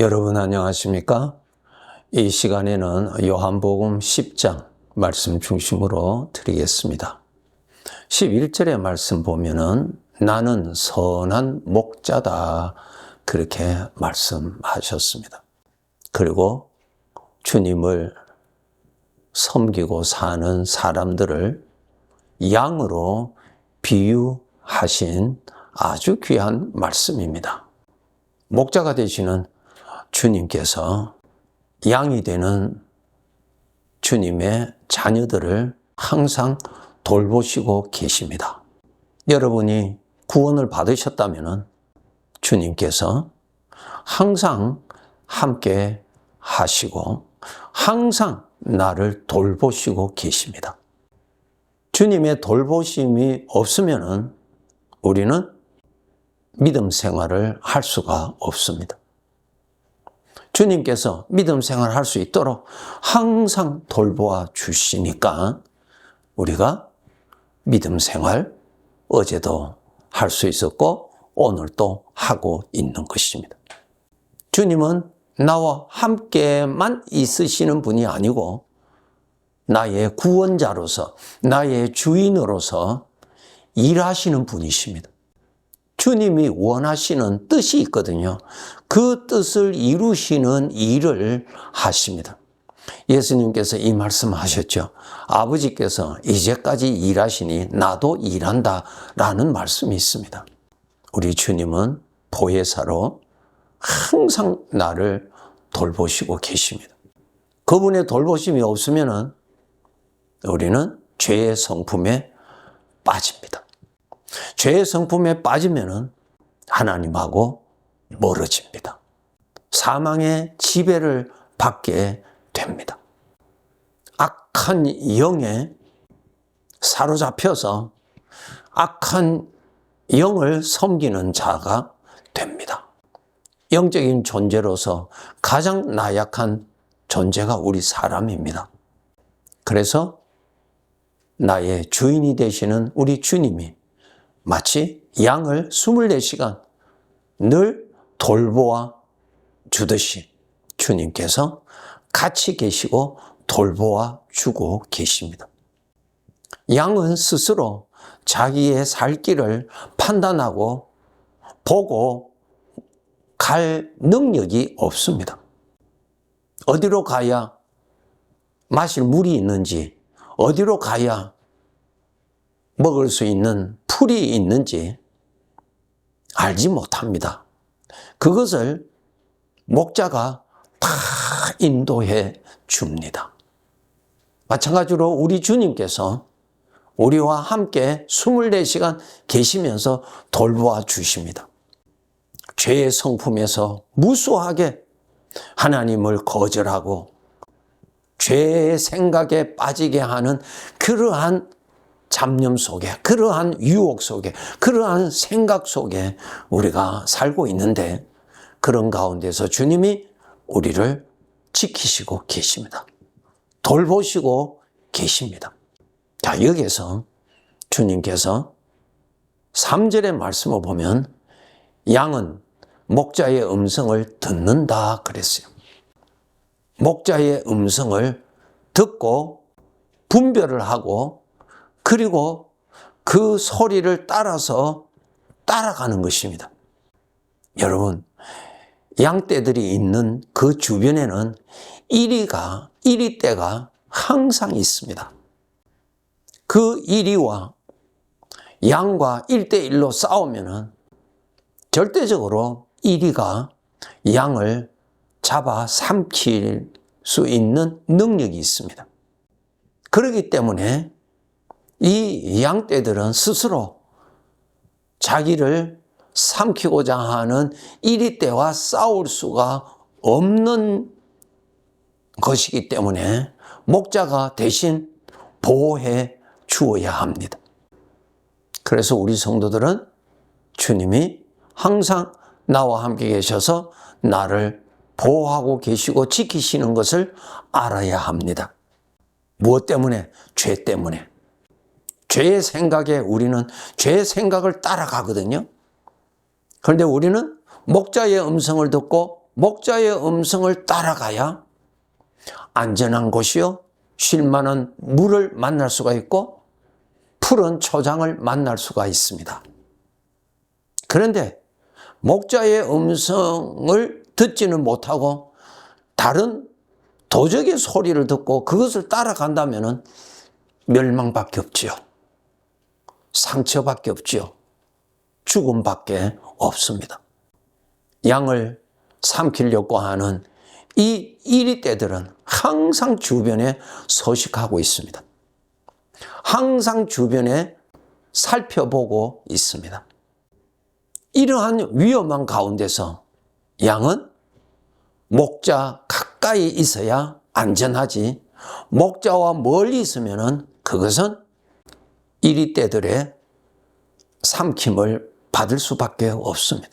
여러분 안녕하십니까? 이 시간에는 요한복음 10장 말씀 중심으로 드리겠습니다. 11절의 말씀 보면은 나는 선한 목자다 그렇게 말씀하셨습니다. 그리고 주님을 섬기고 사는 사람들을 양으로 비유하신 아주 귀한 말씀입니다. 목자가 되시는 주님께서 양이 되는 주님의 자녀들을 항상 돌보시고 계십니다. 여러분이 구원을 받으셨다면 주님께서 항상 함께 하시고 항상 나를 돌보시고 계십니다. 주님의 돌보심이 없으면 우리는 믿음 생활을 할 수가 없습니다. 주님께서 믿음 생활을 할 수 있도록 항상 돌보아 주시니까 우리가 믿음 생활 어제도 할 수 있었고 오늘도 하고 있는 것입니다. 주님은 나와 함께만 있으시는 분이 아니고 나의 구원자로서 나의 주인으로서 일하시는 분이십니다. 주님이 원하시는 뜻이 있거든요. 그 뜻을 이루시는 일을 하십니다. 예수님께서 이 말씀하셨죠. 아버지께서 이제까지 일하시니 나도 일한다 라는 말씀이 있습니다. 우리 주님은 보혜사로 항상 나를 돌보시고 계십니다. 그분의 돌보심이 없으면 우리는 죄의 성품에 빠집니다. 죄의 성품에 빠지면 하나님하고 멀어집니다. 사망의 지배를 받게 됩니다. 악한 영에 사로잡혀서 악한 영을 섬기는 자가 됩니다. 영적인 존재로서 가장 나약한 존재가 우리 사람입니다. 그래서 나의 주인이 되시는 우리 주님이 마치 양을 24시간 늘 돌보아 주듯이 주님께서 같이 계시고 돌보아 주고 계십니다. 양은 스스로 자기의 살 길을 판단하고 보고 갈 능력이 없습니다. 어디로 가야 마실 물이 있는지, 어디로 가야 먹을 수 있는 풀이 있는지 알지 못합니다. 그것을 목자가 다 인도해 줍니다. 마찬가지로 우리 주님께서 우리와 함께 24시간 계시면서 돌보아 주십니다. 죄의 성품에서 무수하게 하나님을 거절하고 죄의 생각에 빠지게 하는 그러한 잡념 속에, 그러한 유혹 속에, 그러한 생각 속에 우리가 살고 있는데 그런 가운데서 주님이 우리를 지키시고 계십니다. 돌보시고 계십니다. 자, 여기서 주님께서 3절의 말씀을 보면 양은 목자의 음성을 듣는다 그랬어요. 목자의 음성을 듣고 분별을 하고 그리고 그 소리를 따라서 따라가는 것입니다. 여러분, 양떼들이 있는 그 주변에는 이리떼가 항상 있습니다. 그 이리와 양과 1대1로 싸우면은 절대적으로 이리가 양을 잡아 삼킬 수 있는 능력이 있습니다. 그렇기 때문에 이 양떼들은 스스로 자기를 삼키고자 하는 이리떼와 싸울 수가 없는 것이기 때문에 목자가 대신 보호해 주어야 합니다. 그래서 우리 성도들은 주님이 항상 나와 함께 계셔서 나를 보호하고 계시고 지키시는 것을 알아야 합니다. 무엇 때문에? 죄 때문에. 죄의 생각에 우리는 죄의 생각을 따라가거든요. 그런데 우리는 목자의 음성을 듣고 목자의 음성을 따라가야 안전한 곳이요, 쉴만한 물을 만날 수가 있고 푸른 초장을 만날 수가 있습니다. 그런데 목자의 음성을 듣지는 못하고 다른 도적의 소리를 듣고 그것을 따라간다면 멸망밖에 없지요. 상처밖에 없지요. 죽음밖에 없습니다. 양을 삼키려고 하는 이 이리떼들은 항상 주변에 서식하고 있습니다. 항상 주변에 살펴보고 있습니다. 이러한 위험한 가운데서 양은 목자 가까이 있어야 안전하지, 목자와 멀리 있으면 그것은 이리떼들의 삼킴을 받을 수밖에 없습니다.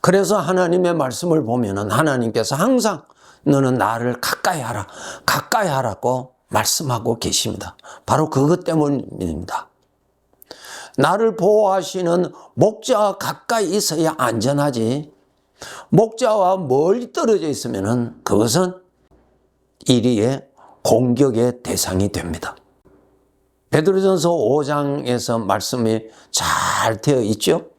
그래서 하나님의 말씀을 보면 하나님께서 항상 너는 나를 가까이 하라, 가까이 하라고 말씀하고 계십니다. 바로 그것 때문입니다. 나를 보호하시는 목자와 가까이 있어야 안전하지, 목자와 멀리 떨어져 있으면 그것은 이리의 공격의 대상이 됩니다. 베드로전서 5장에서 말씀이 잘 되어 있죠.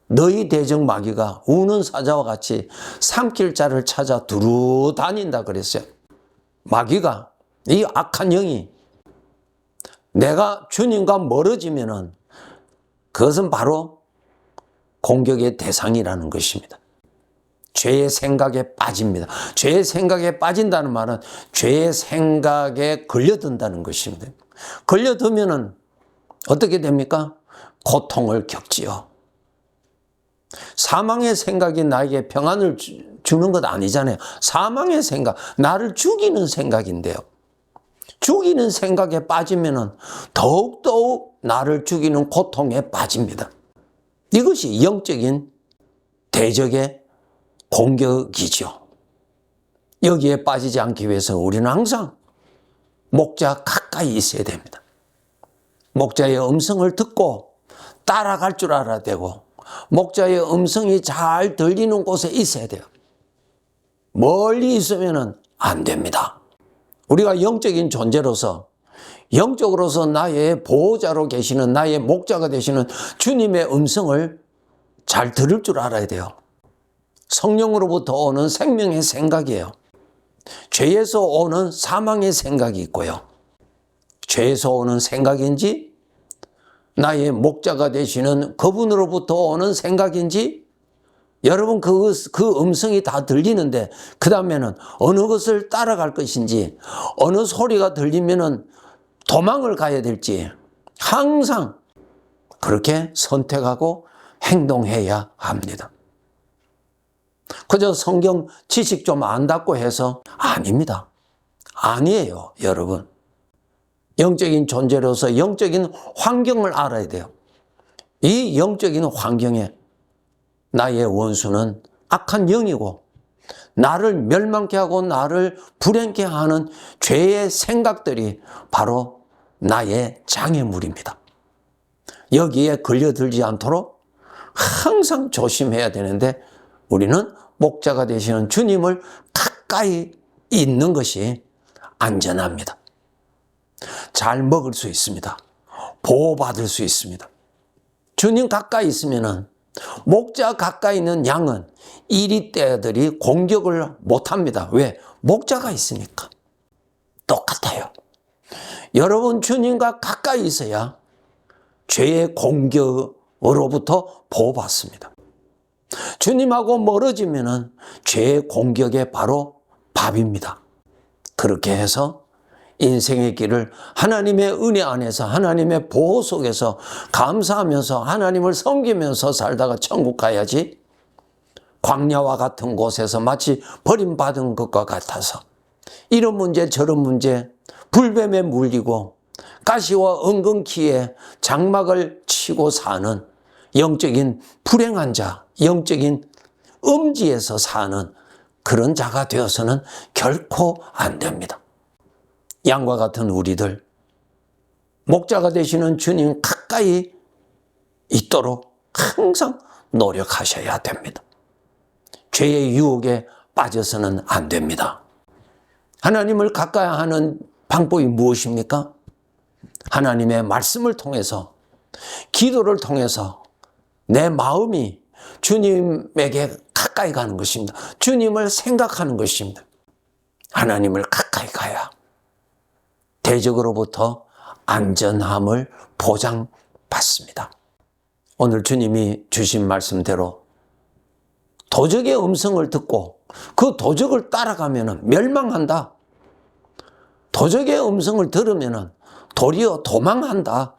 너희 대적 마귀가 우는 사자와 같이 삼킬 자를 찾아 두루 다닌다 그랬어요. 마귀가, 이 악한 영이 내가 주님과 멀어지면은 그것은 바로 공격의 대상이라는 것입니다. 죄의 생각에 빠집니다. 죄의 생각에 빠진다는 말은 죄의 생각에 걸려든다는 것입니다. 걸려들면은 어떻게 됩니까? 고통을 겪지요. 사망의 생각이 나에게 평안을 주는 것 아니잖아요. 사망의 생각, 나를 죽이는 생각인데요. 죽이는 생각에 빠지면은 더욱더욱 나를 죽이는 고통에 빠집니다. 이것이 영적인 대적의 공격이죠. 여기에 빠지지 않기 위해서 우리는 항상 목자 가까이 있어야 됩니다. 목자의 음성을 듣고 따라갈 줄 알아야 되고, 목자의 음성이 잘 들리는 곳에 있어야 돼요. 멀리 있으면 안 됩니다. 우리가 영적인 존재로서, 영적으로서 나의 보호자로 계시는, 나의 목자가 되시는 주님의 음성을 잘 들을 줄 알아야 돼요. 성령으로부터 오는 생명의 생각이에요. 죄에서 오는 사망의 생각이 있고요. 죄에서 오는 생각인지, 나의 목자가 되시는 그분으로부터 오는 생각인지, 여러분 그 음성이 다 들리는데 그 다음에는 어느 것을 따라갈 것인지, 어느 소리가 들리면은 도망을 가야 될지 항상 그렇게 선택하고 행동해야 합니다. 그저 성경 지식 좀 안다고 해서 아닙니다. 아니에요, 여러분. 영적인 존재로서 영적인 환경을 알아야 돼요. 이 영적인 환경에 나의 원수는 악한 영이고, 나를 멸망케 하고 나를 불행케 하는 죄의 생각들이 바로 나의 장애물입니다. 여기에 걸려들지 않도록 항상 조심해야 되는데, 우리는 목자가 되시는 주님을 가까이 있는 것이 안전합니다. 잘 먹을 수 있습니다. 보호받을 수 있습니다. 주님 가까이 있으면은, 목자 가까이 있는 양은 이리떼들이 공격을 못합니다. 왜? 목자가 있으니까. 똑같아요. 여러분 주님과 가까이 있어야 죄의 공격으로부터 보호받습니다. 주님하고 멀어지면은 죄의 공격의 바로 밥입니다. 그렇게 해서 인생의 길을 하나님의 은혜 안에서, 하나님의 보호 속에서 감사하면서 하나님을 섬기면서 살다가 천국 가야지, 광야와 같은 곳에서 마치 버림받은 것과 같아서 이런 문제 저런 문제 불뱀에 물리고 가시와 은근키에 장막을 치고 사는 영적인 불행한 자, 영적인 음지에서 사는 그런 자가 되어서는 결코 안 됩니다. 양과 같은 우리들, 목자가 되시는 주님 가까이 있도록 항상 노력하셔야 됩니다. 죄의 유혹에 빠져서는 안 됩니다. 하나님을 가까이 하는 방법이 무엇입니까? 하나님의 말씀을 통해서, 기도를 통해서 내 마음이 주님에게 가까이 가는 것입니다. 주님을 생각하는 것입니다. 하나님을 가까이 가야 대적으로부터 안전함을 보장받습니다. 오늘 주님이 주신 말씀대로 도적의 음성을 듣고 그 도적을 따라가면 멸망한다. 도적의 음성을 들으면 도리어 도망한다.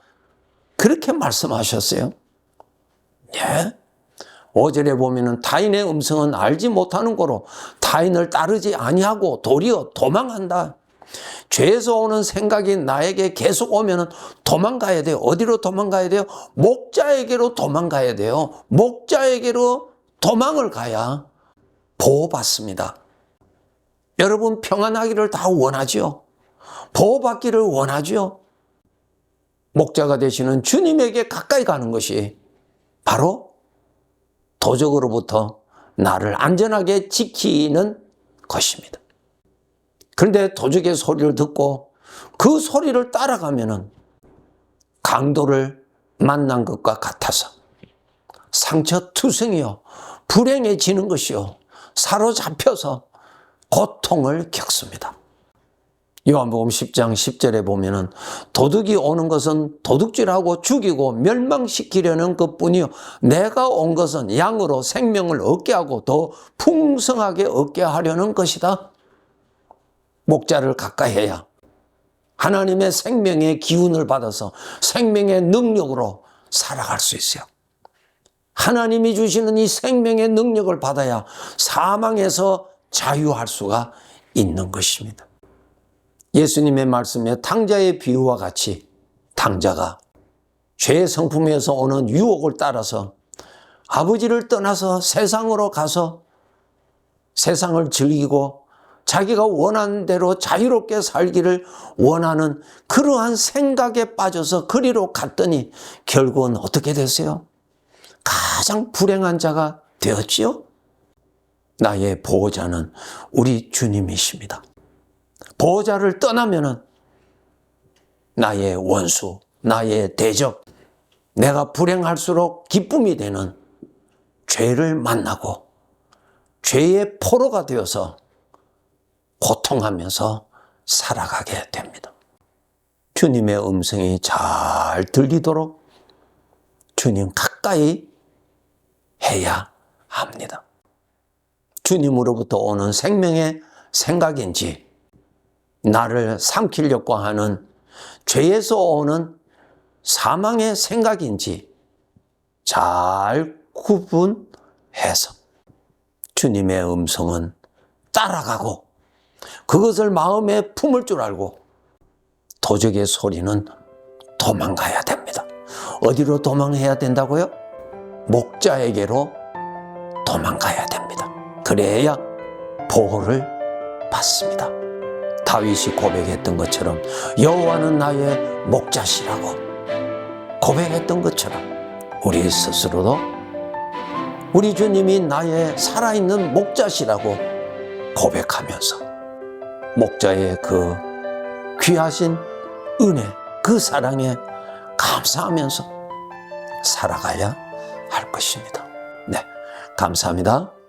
그렇게 말씀하셨어요. 예. 5절에 보면은 타인의 음성은 알지 못하는 거로 타인을 따르지 아니하고 도리어 도망한다. 죄에서 오는 생각이 나에게 계속 오면은 도망가야 돼요. 어디로 도망가야 돼요? 목자에게로 도망가야 돼요. 목자에게로 도망을 가야 보호받습니다. 여러분 평안하기를 다 원하죠. 보호받기를 원하죠. 목자가 되시는 주님에게 가까이 가는 것이 바로 도적으로부터 나를 안전하게 지키는 것입니다. 그런데 도적의 소리를 듣고 그 소리를 따라가면은 강도를 만난 것과 같아서 상처투성이요, 불행해지는 것이요, 사로잡혀서 고통을 겪습니다. 요한복음 10장 10절에 보면은 도둑이 오는 것은 도둑질하고 죽이고 멸망시키려는 것뿐이요 내가 온 것은 양으로 생명을 얻게 하고 더 풍성하게 얻게 하려는 것이다. 목자를 가까이 해야 하나님의 생명의 기운을 받아서 생명의 능력으로 살아갈 수 있어요. 하나님이 주시는 이 생명의 능력을 받아야 사망에서 자유할 수가 있는 것입니다. 예수님의 말씀에 탕자의 비유와 같이 탕자가 죄의 성품에서 오는 유혹을 따라서 아버지를 떠나서 세상으로 가서 세상을 즐기고 자기가 원하는 대로 자유롭게 살기를 원하는 그러한 생각에 빠져서 그리로 갔더니 결국은 어떻게 됐어요? 가장 불행한 자가 되었지요? 나의 보호자는 우리 주님이십니다. 보호자를 떠나면은 나의 원수, 나의 대적, 내가 불행할수록 기쁨이 되는 죄를 만나고 죄의 포로가 되어서 고통하면서 살아가게 됩니다. 주님의 음성이 잘 들리도록 주님 가까이 해야 합니다. 주님으로부터 오는 생명의 생각인지 나를 삼키려고 하는 죄에서 오는 사망의 생각인지 잘 구분해서 주님의 음성은 따라가고 그것을 마음에 품을 줄 알고 도적의 소리는 도망가야 됩니다. 어디로 도망해야 된다고요? 목자에게로 도망가야 됩니다. 그래야 보호를 받습니다. 다윗이 고백했던 것처럼 여호와는 나의 목자시라고 고백했던 것처럼 우리 스스로도 우리 주님이 나의 살아있는 목자시라고 고백하면서 목자의 그 귀하신 은혜, 그 사랑에 감사하면서 살아가야 할 것입니다. 네, 감사합니다.